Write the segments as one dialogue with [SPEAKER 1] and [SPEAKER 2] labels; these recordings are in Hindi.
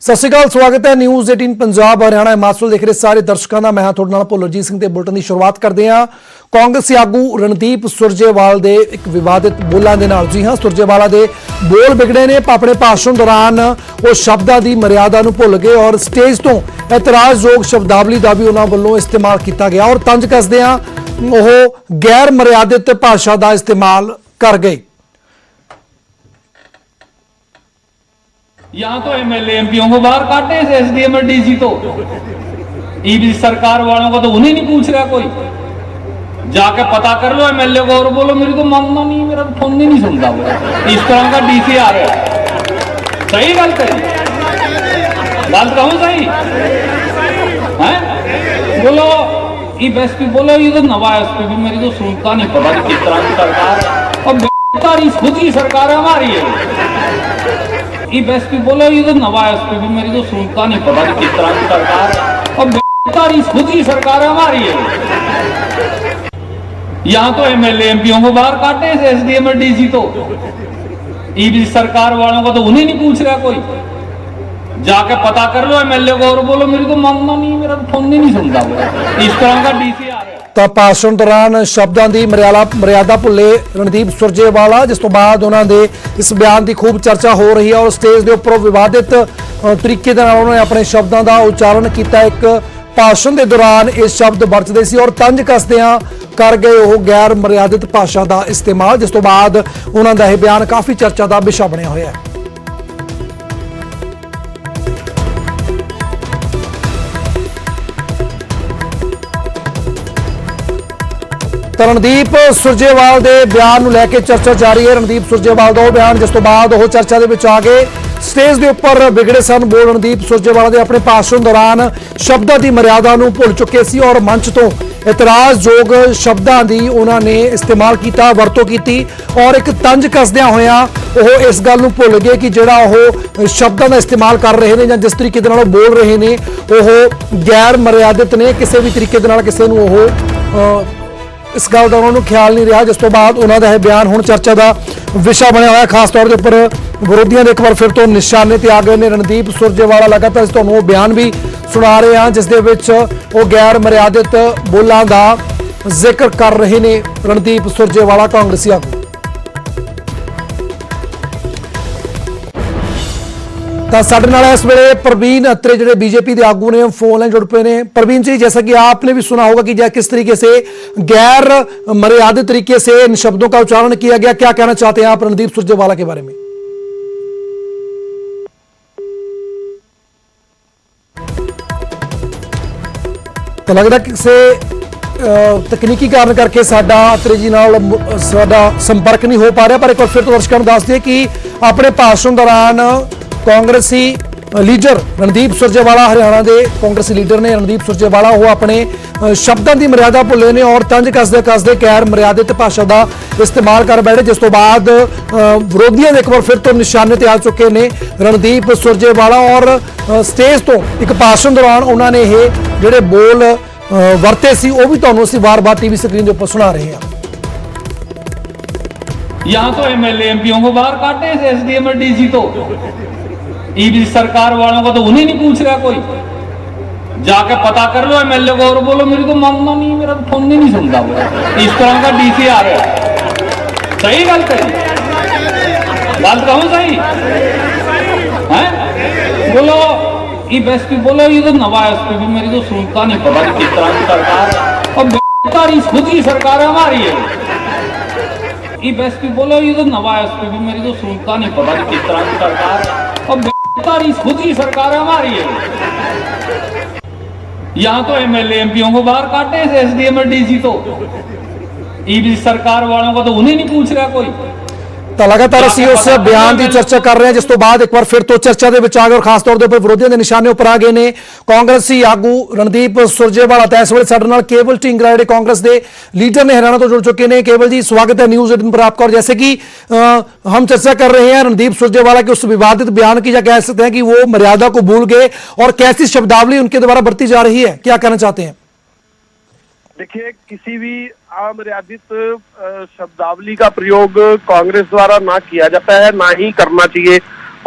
[SPEAKER 1] सत श्री अकाल, स्वागत है न्यूज़ 18 पंजाब हरियाणा हिमाचल देख रहे सारे दर्शकों का। मैं हाँ तुहाडे नाल भुल्लरजीत सिंह ते बुलेटिन की शुरुआत करते हैं। कांग्रेसी आगू रणदीप सुरजेवाल के एक विवादित बोलों के नाल। जी हाँ, सुरजेवाला के बोल बिगड़े ने। अपने भाषण दौरान वो शब्दों की मर्यादा नूं भुल गए और स्टेज तो एतराजयोग शब्दावली का भी उन्होंने वालों इस्तेमाल किया गया। और तंज कसदे वो गैर मर्यादित भाषा का इस्तेमाल कर गए।
[SPEAKER 2] यहाँ तो एमएलए एमपीओं को बाहर काटे एसडीएम और डीसी तो ईबी सरकार वालों को तो उन्हें नहीं पूछ रहा कोई। जाके पता कर लो एमएलए को और बोलो मेरी तो मांगना नहीं, मेरा फोन नहीं सुनता वो। इस तरह का डीसी आ रहा है। सही गलत है? गलत कहूं सही है? बोलो एसपी बोलो, ये तो नवा एसपी भी मेरी तो सुनता नहीं, पता नहीं किस तरह की सरकार है। और खुद की सरकार हमारी है। एसपी बोलो, ये तो नवा एसपी भी मेरी तो सुनता नहीं, पता नहीं किस तरह की सरकार है। और खुद की सरकार हमारी है। यहाँ तो एमएलए एमपीओं को बाहर काटे एसडीएम और डीसी तो ईबी सरकार वालों को तो उन्हें नहीं पूछ रहा कोई। जाके पता कर लो एमएलए को और बोलो मेरी तो मांगना नहीं, मेरा फोन नहीं सुनता वो। इस तरह का डीसी आ रहा है।
[SPEAKER 1] तो भाषण दौरान शब्दों की मर्यादा भुले रणदीप सुरजेवाला, जिस तो बाद उन्होंने इस बयान की खूब चर्चा हो रही है। और स्टेज के उपर विवादित तरीके उन्होंने अपने शब्दों का उच्चारण किया। एक भाषण के दौरान ये शब्द वरतते सी और तंज कसदियां कर गए वो गैर मर्यादित भाषा का इस्तेमाल, जिस तो बाद उन्होंने यह बयान काफ़ी चर्चा का विषय बनया हुआ है। तो रणदीप सुरजेवाल के बयान को लैके चर्चा जारी है। रणदीप सुरजेवाल का बयान जिस तो बाद वो चर्चा के आ गए। स्टेज के उपर बिगड़े सन बोल रणदीप सुरजेवाला के अपने भाषण दौरान शब्दों की मर्यादा को भुल चुके सी और मंच तो एतराजयोग शब्दों की उन्होंने इस्तेमाल किया, वरतों की। और एक तंज कसदिया होया वो इस गल को भुल गए कि जोड़ा वो शब्दों का इस्तेमाल कर रहे हैं या जिस तरीके बोल रहे हैं वो गैर मर्यादित ने, किसी भी तरीके किसी इस गल का उन्होंने ख्याल नहीं रहा। जिस तो बाद उन्होंने यह बयान हुण चर्चा का विषय बनया हुआ। खास तौर के उपर विरोधियों ने एक बार फिर तो निशाने ते आ गए ने। रणदीप सुरजेवाला लगातार तुहानूं बयान भी सुना रहे हैं जिस दे विच वो गैर मर्यादित बोलों का जिक्र कर रहे हैं। रणदीप सुरजेवाला कांग्रेसी आगू तो साडे नाल इस वेले प्रवीण अत्रे जो बीजेपी के आगू ने फोन लाइन जुड़ पे ने। प्रवीण जी, जैसा कि आपने भी सुना होगा कि किस तरीके से गैर मर्यादित तरीके से इन शब्दों का उच्चारण किया गया, क्या कहना चाहते हैं आप रणदीप सुरजेवाला के बारे में? तो लगता किसी तकनीकी कारण करके साडा अत्रे जी नाल साडा संपर्क नहीं हो पा रहा। पर एक बार फिर तो दर्शकों को दस दिए कि अपने भाषण दौरान कांग्रेसी लीडर रणदीप सुरजेवाला, हरियाणा के कांग्रेसी लीडर ने रणदीप सुरजेवाला, वो अपने शब्दों की मर्यादा भुले ने और तंज कसदे कसदे गैर मर्यादित भाषा का इस्तेमाल कर बैठे। जिस तो बाद विरोधियों ने एक बार फिर तो निशाने ते आ चुके ने रणदीप सुरजेवाला। और स्टेज तो एक भाषण दौरान उन्होंने ये जोड़े बोल वरते सी वो भी तुहानूं असीं वार-वार टीवी स्क्रीन के उपर सुना रहे हैं।
[SPEAKER 2] यहाँ तो एमएलए एमपीओं को बाहर काटे एसडीएम और डीसी तो ईबी सरकार वालों को तो उन्हें नहीं पूछ रहा कोई। जाके पता कर लो एमएलए को और बोलो मेरी तो मांगना नहीं, मेरा फोन नहीं सुनता वो। इस तरह का डीसी आ रहा है। सही गलत है? गलत कहूं सही है? बोलो एसपी बोलो, ये तो नवा एसपी भी मेरी तो सुनता नहीं, पता नहीं किस तरह की सरकार है। और खुद की सरकार हमारी है। एसपी बोलो, ये तो नवा एसपी भी मेरी तो सुनता नहीं, पता नहीं किस तरह की सरकार है। और खुद की सरकार हमारी है। यहाँ तो एमएलए एमपीओं को बाहर काटे एसडीएम और डीसी तो ईबी सरकार वालों को तो उन्हें नहीं पूछ रहा कोई।
[SPEAKER 1] तो लगातार असीं उस बयान की चर्चा कर रहे हैं जिस तो बाद एक बार फिर तो चर्चा के आ गए और खास तौर पर विरोधियों के निशाने उपर आ गए ने कांग्रेसी आगू रणदीप सुरजेवाला। तो इस वेले साडे नाल केवल ढींगरा जो कांग्रेस के लीडर ने हरियाणा तो जुड़ चुके हैं। केवल जी, स्वागत है न्यूज़ 18 पर आपका। और जैसे कि हम चर्चा कर रहे हैं रणदीप सुरजेवाला के उस विवादित बयान की, या कह सकते हैं कि वो मर्यादा को भूल गए और कैसी शब्दावली उनके द्वारा बरती जा रही है, क्या कहना चाहते हैं?
[SPEAKER 3] देखिए, किसी भी अमर्यादित शब्दावली का प्रयोग कांग्रेस द्वारा ना किया जाता है, ना ही करना चाहिए।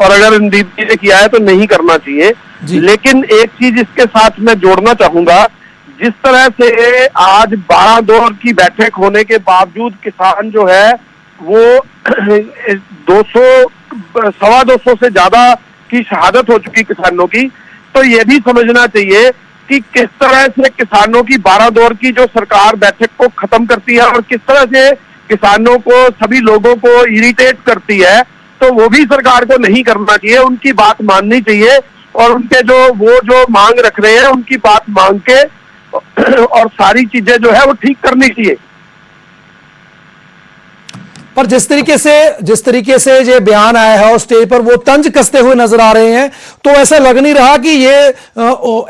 [SPEAKER 3] और अगर रणदीप जी ने किया है तो नहीं करना चाहिए। लेकिन एक चीज इसके साथ मैं जोड़ना चाहूंगा, जिस तरह से आज 12 दौर की बैठक होने के बावजूद किसान जो है वो 200 से ज्यादा की शहादत हो चुकी किसानों की, तो ये भी समझना चाहिए कि किस तरह से किसानों की 12 दौर की जो सरकार बैठक को खत्म करती है और किस तरह से किसानों को, सभी लोगों को इरिटेट करती है, तो वो भी सरकार को नहीं करना चाहिए। उनकी बात माननी चाहिए और उनके जो मांग रख रहे हैं उनकी बात मांग के और सारी चीजें जो है वो ठीक करनी चाहिए।
[SPEAKER 1] पर जिस तरीके से ये बयान आया है और स्टेज पर वो तंज कसते हुए नजर आ रहे हैं, तो ऐसा लग नहीं रहा कि ये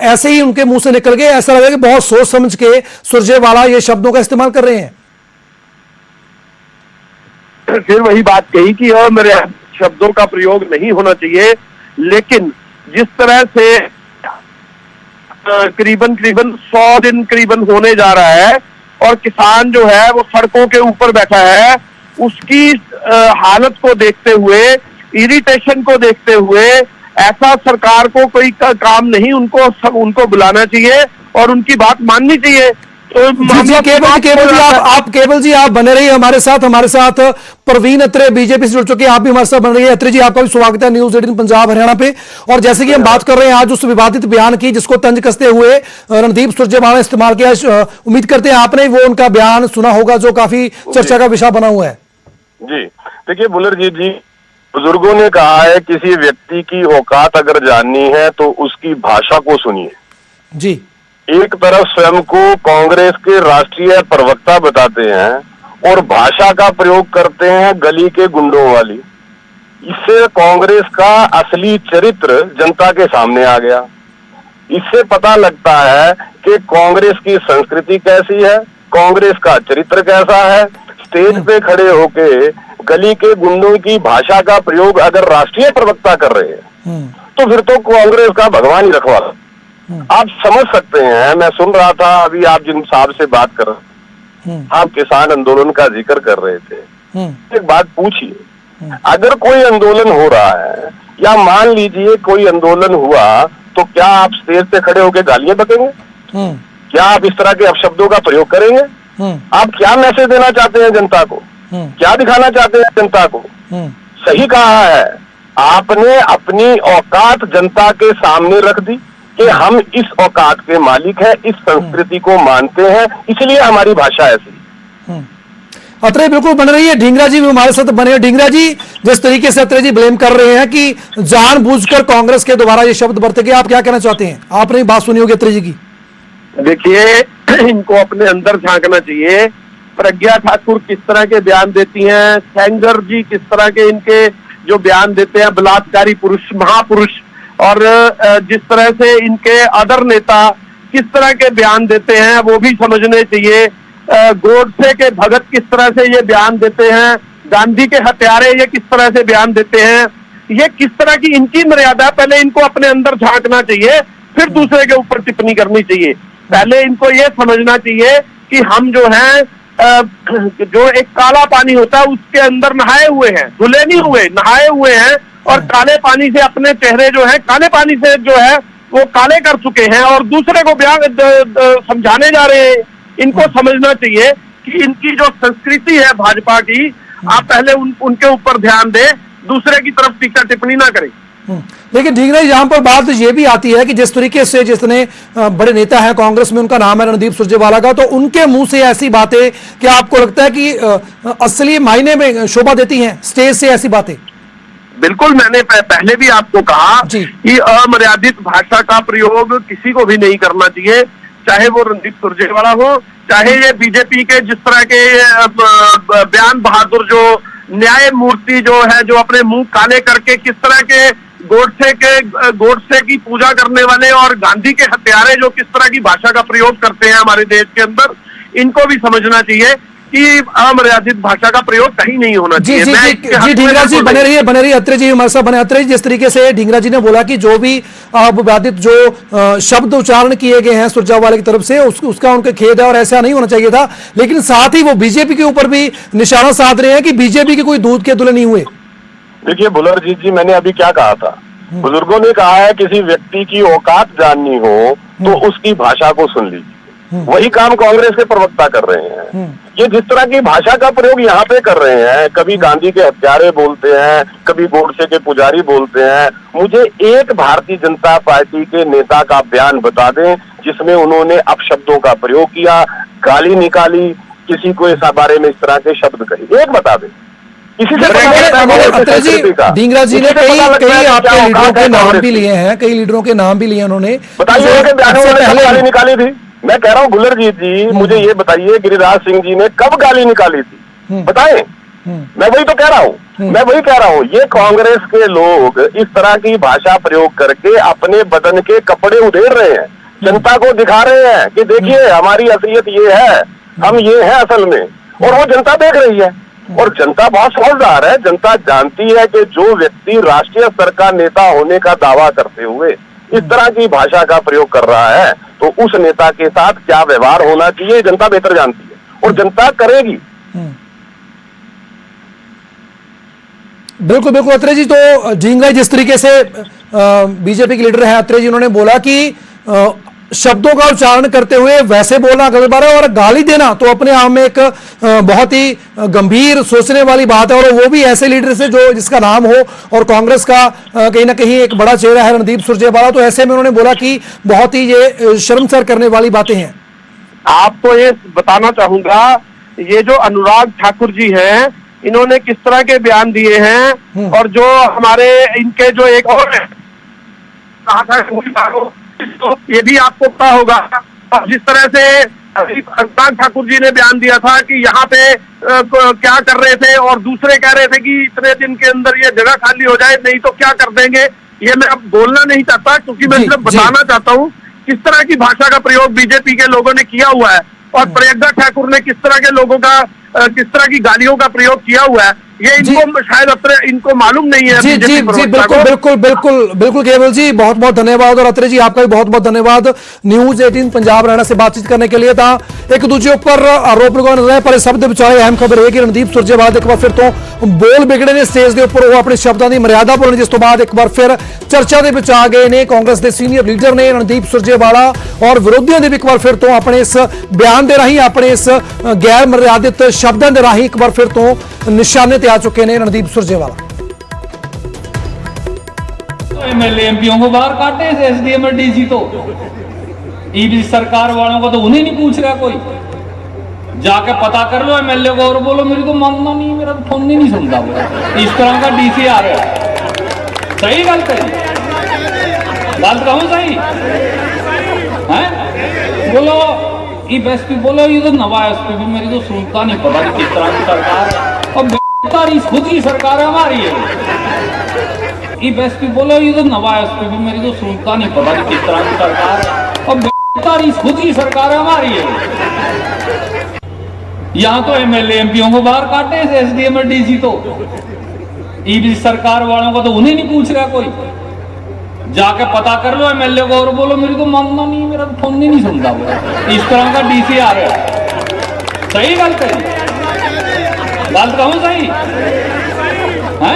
[SPEAKER 1] ऐसे ही उनके मुंह से निकल गए। ऐसा लगा कि बहुत सोच समझ के सुरजेवाला ये शब्दों का इस्तेमाल कर रहे हैं।
[SPEAKER 3] फिर वही बात कही कि मेरे शब्दों का प्रयोग नहीं होना चाहिए, लेकिन जिस तरह से करीबन 100 दिन करीबन होने जा रहा है और किसान जो है वो सड़कों के ऊपर बैठा है, उसकी हालत को देखते हुए, इरिटेशन को देखते हुए, ऐसा सरकार को कोई काम नहीं, उनको बुलाना चाहिए और उनकी बात माननी चाहिए। तो
[SPEAKER 1] केवल जी आप बने रहिए हमारे साथ प्रवीण अत्रे बीजेपी से जुड़ चुके हैं, आप भी हमारे साथ बन रही है। अत्रे जी आपका भी स्वागत है न्यूज़ 18 पंजाब हरियाणा पे। और जैसे कि हम बात कर रहे हैं आज उस विवादित बयान की जिसको तंज कसते हुए रणदीप सुरजेवाला ने इस्तेमाल किया, उम्मीद करते हैं आपने वो उनका बयान सुना होगा जो काफी चर्चा का विषय बना हुआ है।
[SPEAKER 4] जी देखिए बुलरजीत जी, बुजुर्गों ने कहा है किसी व्यक्ति की औकात अगर जाननी है तो उसकी भाषा को सुनिए।
[SPEAKER 1] जी,
[SPEAKER 4] एक तरफ स्वयं को कांग्रेस के राष्ट्रीय प्रवक्ता बताते हैं और भाषा का प्रयोग करते हैं गली के गुंडों वाली। इससे कांग्रेस का असली चरित्र जनता के सामने आ गया। इससे पता लगता है कि कांग्रेस की संस्कृति कैसी है, कांग्रेस का चरित्र कैसा है। स्टेज पे खड़े होके गली के गुंडों की भाषा का प्रयोग अगर राष्ट्रीय प्रवक्ता कर रहे हैं तो फिर तो कांग्रेस का भगवान ही रखवाला। आप समझ सकते हैं, मैं सुन रहा था अभी आप जिन साहब से बात कर रहे, आप किसान आंदोलन का जिक्र कर रहे थे। एक बात पूछिए, अगर कोई आंदोलन हो रहा है या मान लीजिए कोई आंदोलन हुआ तो क्या आप स्टेज पे खड़े होकर गालियां बकेंगे? क्या आप इस तरह के अपशब्दों का प्रयोग करेंगे? आप क्या मैसेज देना चाहते हैं जनता को? क्या दिखाना चाहते हैं जनता को? सही कहा है आपने, अपनी औकात जनता के सामने रख दी कि हम इस औकात के मालिक हैं, इस संस्कृति को मानते हैं, इसलिए हमारी भाषा ऐसी।
[SPEAKER 1] अत्रे बिल्कुल बन रही है, ढींगरा जी भी हमारे साथ बने हैं। ढींगरा जी, जिस तरीके से अत्रे जी ब्लेम कर रहे हैं कि जानबूझकर कांग्रेस के द्वारा ये शब्द बरते गए, आप क्या कहना चाहते हैं? आपने बात सुनी होगी अत्रे जी की।
[SPEAKER 3] देखिए, इनको अपने अंदर झांकना चाहिए। प्रज्ञा ठाकुर किस तरह के बयान देती हैं, सेंगर जी किस तरह के इनके जो बयान देते हैं, बलात्कारी पुरुष, महापुरुष, और जिस तरह से इनके अदर नेता किस तरह के बयान देते हैं वो भी समझने चाहिए। गोडसे के भगत किस तरह से ये बयान देते हैं, गांधी के हत्यारे ये किस तरह से बयान देते हैं, ये किस तरह की इनकी मर्यादा है, पहले इनको अपने अंदर झांकना चाहिए, फिर दूसरे के ऊपर टिप्पणी करनी चाहिए। पहले इनको ये समझना चाहिए कि हम जो है जो एक काला पानी होता है उसके अंदर नहाए हुए हैं, धुले नहीं हुए, नहाए हुए हैं, और काले पानी से अपने चेहरे जो है काले पानी से जो है वो काले कर चुके हैं और दूसरे को बयान समझाने जा रहे हैं। इनको समझना चाहिए कि इनकी जो संस्कृति है भाजपा की, आप पहले उनके ऊपर ध्यान दें, दूसरे की तरफ टीका टिप्पणी ना करें।
[SPEAKER 1] लेकिन ठीक है, यहाँ पर बात ये भी आती है कि जिस तरीके से जितने बड़े नेता हैं कांग्रेस में, उनका नाम है रणदीप सुरजेवाला का, तो उनके मुंह से ऐसी बातें क्या आपको लगता है कि असली मायने में शोभा देती हैं स्टेज से ऐसी बातें?
[SPEAKER 3] बिल्कुल, मैंने पहले भी आपको कहा कि अमर्यादित भाषा का प्रयोग किसी को भी नहीं करना चाहिए, चाहे वो रणदीप सुरजेवाला हो, चाहे ये बीजेपी के जिस तरह के बयान बहादुर जो न्याय मूर्ति जो है, जो अपने मुंह काले करके किस तरह के गोडसे की पूजा करने वाले और गांधी के हत्यारे जो किस तरह की भाषा का प्रयोग करते हैं हमारे देश के अंदर, इनको भी समझना चाहिए कि अमर्यादित भाषा का प्रयोग कहीं नहीं होना चाहिए।
[SPEAKER 1] जी ढींगरा जी बने रहिए, अत्रे जी हमारे साथ बने। अत्रे जी, जिस तरीके से ढींगरा जी ने बोला कि जो भी विवादित जो शब्द उच्चारण किए गए हैं सुरजेवाला की तरफ से उसका उनके खेद है और ऐसा नहीं होना चाहिए था, लेकिन साथ ही वो बीजेपी के ऊपर भी निशाना साध रहे हैं कि बीजेपी के कोई दूध के धुले नहीं हुए।
[SPEAKER 4] देखिए बुलरजीत जी, मैंने अभी क्या कहा था, बुजुर्गों ने कहा है किसी व्यक्ति की औकात जाननी हो तो उसकी भाषा को सुन लीजिए। वही काम कांग्रेस के प्रवक्ता कर रहे हैं। ये जिस तरह की भाषा का प्रयोग यहाँ पे कर रहे हैं, कभी गांधी के हत्यारे बोलते हैं, कभी गोडसे के पुजारी बोलते हैं। मुझे एक भारतीय जनता पार्टी के नेता का बयान बता दें जिसमें उन्होंने अपशब्दों का प्रयोग किया, गाली निकाली, किसी को इस बारे में इस तरह के शब्द कहे, एक बता दें। इसी से
[SPEAKER 1] अत्रे जी, ढींगरा जी ने कई आपके लीडरों के नाम भी लिए हैं, कई लीडरों के नाम भी लिए उन्होंने,
[SPEAKER 4] बताइए कि गाली निकाली थी। मैं कह रहा हूँ बुलरजीत जी, मुझे ये बताइए गिरिराज सिंह जी ने कब गाली निकाली थी, बताएं। मैं वही तो कह रहा हूँ, ये कांग्रेस के लोग इस तरह की भाषा प्रयोग करके अपने बदन के कपड़े उधेड़ रहे हैं, जनता को दिखा रहे हैं कि देखिए हमारी असलियत ये है, हम ये है असल में, और वो जनता देख रही है। और जनता बहुत समझदार है, जनता जानती है कि जो व्यक्ति राष्ट्रीय स्तर का नेता होने का दावा करते हुए इस तरह की भाषा का प्रयोग कर रहा है तो उस नेता के साथ क्या व्यवहार होना चाहिए, जनता बेहतर जानती है और जनता करेगी।
[SPEAKER 1] बिल्कुल बिल्कुल अत्रे जी, तो ढींगरा जिस तरीके से बीजेपी के लीडर हैं अत्रे जी, उन्होंने बोला कि शब्दों का उच्चारण करते हुए वैसे बोलना गलत बात है और गाली देना तो अपने आप में एक बहुत ही गंभीर सोचने वाली बात है, और वो भी ऐसे लीडर से जो जिसका नाम हो और कांग्रेस का कहीं ना कहीं एक बड़ा चेहरा है रणदीप सुरजेवाला। तो ऐसे में उन्होंने बोला कि बहुत ही ये शर्मसार करने वाली बातें हैं।
[SPEAKER 3] आपको ये बताना चाहूंगा, ये जो अनुराग ठाकुर जी हैं, इन्होंने किस तरह के बयान दिए हैं, और जो हमारे इनके जो एक और कहा था तो ये भी आपको पता होगा। और जिस तरह से अनुराग ठाकुर जी ने बयान दिया था कि यहाँ पे क्या कर रहे थे, और दूसरे कह रहे थे कि इतने दिन के अंदर ये जगह खाली हो जाए, नहीं तो क्या कर देंगे। ये मैं अब बोलना नहीं चाहता, क्योंकि मैं सिर्फ बताना चाहता हूँ किस तरह की भाषा का प्रयोग बीजेपी के लोगों ने किया हुआ है, और प्रियंका ठाकुर ने किस तरह के लोगों का किस तरह की गालियों का प्रयोग किया हुआ है। ये इनको शायद इनको मालूम नहीं है।
[SPEAKER 1] जी जी जी, बिल्कुल बिल्कुल बिल्कुल बिल्कुल केवल जी, बहुत बहुत धन्यवाद, और अत्रे जी आपका भी बहुत बहुत धन्यवाद न्यूज़ 18 पंजाब हरियाणा से बातचीत करने के लिए। था एक दूसरे ऊपर आरोप लगा रहे पर शब्द बचाए। अहम खबर है कि रणदीप सुरजेवाला एक बार फिर तो बोल बिगड़े ने स्टेज के ऊपर, वो अपने शब्दों की मर्यादा भुलने, जिस तो बाद एक बार फिर चर्चा के विच आ गए ने कांग्रेस के सीनियर लीडर ने रणदीप सुरजेवाला, और विरोधियों ने भी एक बार फिर तो अपने इस बयान के राही, अपने इस गैर मर्यादित शब्दों के राही एक बार फिर तो निशाने ते आ चुके हैं रणदीप सुरजेवाला।
[SPEAKER 2] एमएलए एमपीओं को बाहर काटे एसडीएम और डीसी, तो ईबी सरकार वालों को तो उन्हें नहीं पूछ रहा कोई। जाके पता कर लो एमएलए को और बोलो मेरी तो मानना नहीं, मेरा तो फोन नहीं सुनता वो, इस तरह का डीसी आ रहा है। सही गलत है, गलत कहूं सही है? बोलो एसपी बोलो, ये तो नवा एसपी भी मेरी तो सुनता नहीं, पता नहीं किस तरह की सरकार है, और खुद की सरकार हमारी है। एसपी बोलो, ये तो नवा एसपी भी मेरी तो सुनता नहीं, पता नहीं किस तरह की सरकार है, और खुद की सरकार हमारी है। यहाँ तो एमएलए एमपीओं को बाहर काटे एसडीएम और डीसी, तो ईबी सरकार वालों को तो उन्हें नहीं पूछ रहा कोई। जाके पता कर लो एमएलए को और बोलो मेरी तो मानना नहीं, मेरा तो फोन नहीं सुनता वो, इस तरह का डीसी आ रहा है। सही गलत है, गलत कहूं सही है?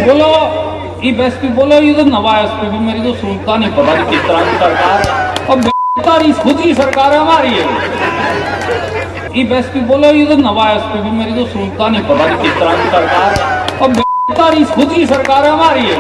[SPEAKER 2] बोलो एसपी बोलो, ये तो नवा एसपी भी मेरी तो सुनता नहीं, पता नहीं किस तरह की सरकार है, और खुद की सरकार हमारी है। एसपी बोलो, ये तो नवा एसपी भी मेरी तो सुनता नहीं, पता नहीं किस तरह की सरकार है, और खुद की सरकार हमारी है।